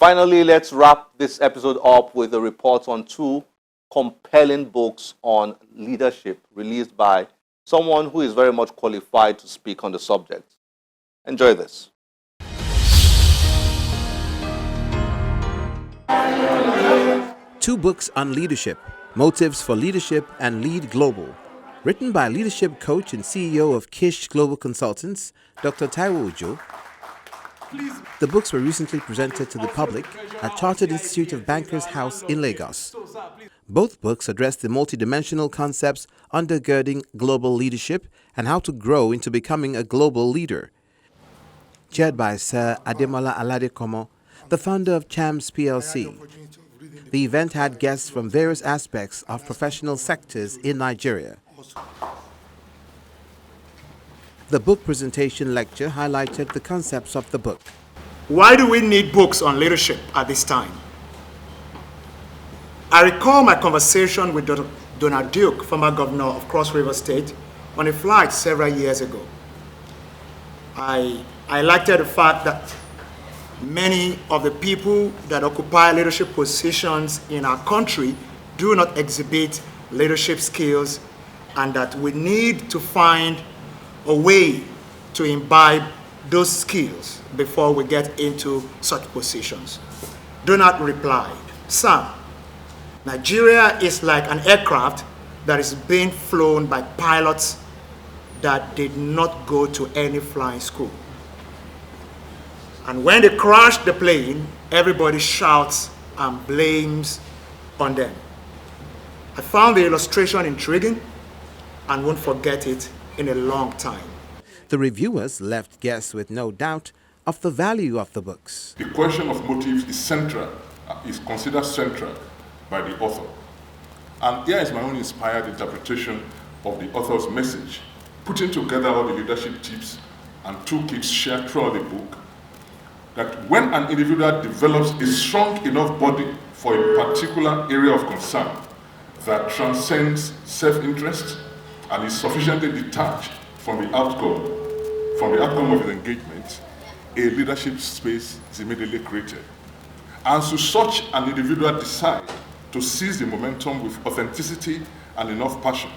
Finally, let's wrap this episode up with a report on two compelling books on leadership released by someone who is very much qualified to speak on the subject. Enjoy this. Two books on leadership, Motives for Leadership and Lead Global, written by leadership coach and CEO of Kish Global Consultants, Dr. Taiwo Ojo. The books were recently presented to the public at Chartered Institute of Bankers House in Lagos. Both books address the multidimensional concepts undergirding global leadership and how to grow into becoming a global leader. Chaired by Sir Ademola Aladekomo, the founder of CHAMS PLC. The event had guests from various aspects of professional sectors in Nigeria. The book presentation lecture highlighted the concepts of the book. Why do we need books on leadership at this time? I recall my conversation with Donald Duke, former governor of Cross River State, on a flight several years ago. I highlighted the fact that many of the people that occupy leadership positions in our country do not exhibit leadership skills, and that we need to find a way to imbibe those skills before we get into such positions. Donald replied, "Sir, Nigeria is like an aircraft that is being flown by pilots that did not go to any flying school. And when they crash the plane, everybody shouts and blames on them." I found the illustration intriguing and won't forget it in a long time. The reviewers left guests with no doubt of the value of the books. The question of motives is considered central by the author. And here is my own inspired interpretation of the author's message, putting together all the leadership tips and toolkits shared throughout the book, that when an individual develops a strong enough body for a particular area of concern that transcends self-interest and is sufficiently detached from the outcome of his engagement, a leadership space is immediately created. And so such an individual decide to seize the momentum with authenticity and enough passion,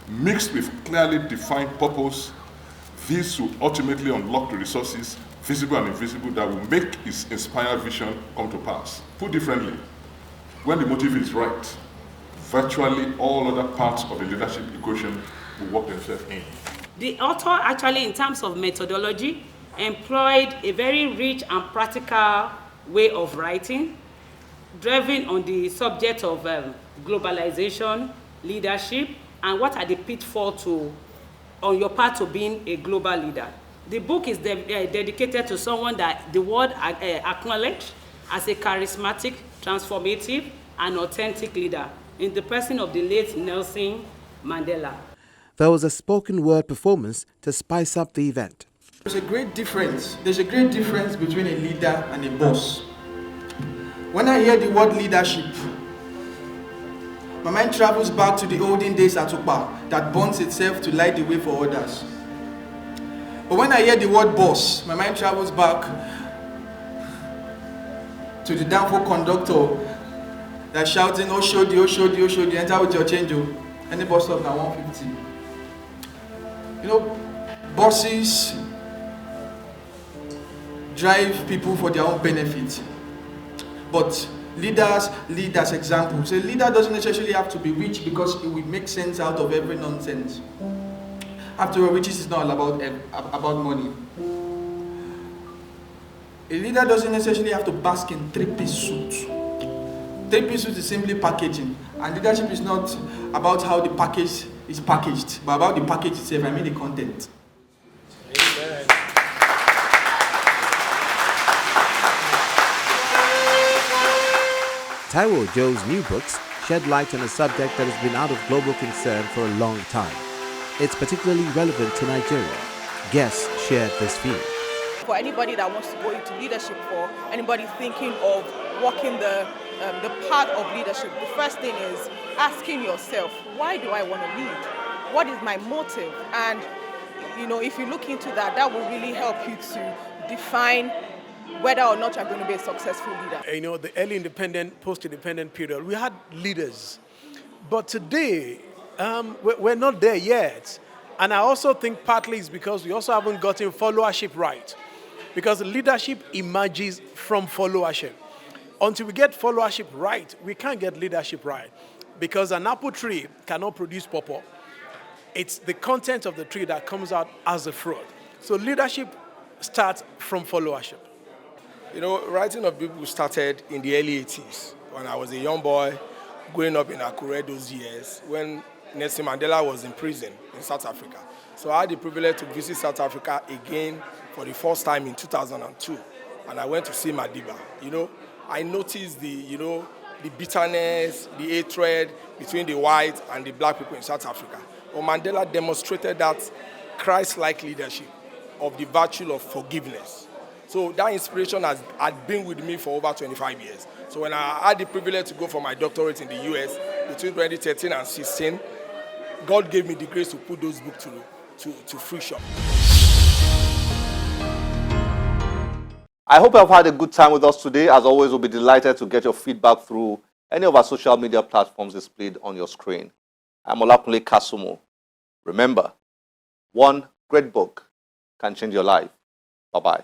mixed with clearly defined purpose. This will ultimately unlock the resources, visible and invisible, that will make his inspired vision come to pass. Put differently, when the motive is right, virtually all other parts of the leadership equation will work themselves in. The author actually, in terms of methodology, employed a very rich and practical way of writing, driven on the subject of globalization, leadership, and what are the pitfalls on your path to being a global leader. The book is dedicated to someone that the world acknowledged as a charismatic, transformative, and authentic leader in the person of the late Nelson Mandela. There was a spoken word performance to spice up the event. There's a great difference. There's a great difference between a leader and a boss. When I hear the word leadership, my mind travels back to the olden days at Ukpa that burns itself to light the way for others. But when I hear the word boss, my mind travels back to the downfall conductor that's shouting, "Oh, Shodi, oh, Shodi, oh, Shodi, enter with your change, oh." Any bus stop now 150. You know, bosses drive people for their own benefit. But leaders lead as examples. A leader doesn't necessarily have to be rich because it will make sense out of every nonsense. After all, riches is not all about money. A leader doesn't necessarily have to bask in three-piece suit. Three-piece suit is simply packaging. And leadership is not about how the package is packaged, but about the package itself, I mean the content. Amen. Taiwo Ojo's new books shed light on a subject that has been out of global concern for a long time. It's particularly relevant to Nigeria. Guests shared this view. For anybody that wants to go into leadership, for anybody thinking of walking the path of leadership, the first thing is asking yourself, why do I want to lead? What is my motive? And if you look into that, that will really help you to define whether or not you're going to be a successful leader? You know, the early independent, post-independent period, we had leaders. But today, we're not there yet. And I also think partly it's because we also haven't gotten followership right. Because leadership emerges from followership. Until we get followership right, we can't get leadership right. Because an apple tree cannot produce pawpaw. It's the content of the tree that comes out as a fruit. So leadership starts from followership. You know, writing of people started in the early 80s when I was a young boy growing up in Akure those years when Nelson Mandela was in prison in South Africa. So I had the privilege to visit South Africa again for the first time in 2002. And I went to see Madiba. You know, I noticed the bitterness, the hatred between the white and the black people in South Africa. But Mandela demonstrated that Christ-like leadership of the virtue of forgiveness. So that inspiration had been with me for over 25 years. So when I had the privilege to go for my doctorate in the US between 2013 and 2016, God gave me the grace to put those books to fruition. I hope you have had a good time with us today. As always, we'll be delighted to get your feedback through any of our social media platforms displayed on your screen. I'm Olakunle Kasumu. Remember, one great book can change your life. Bye-bye.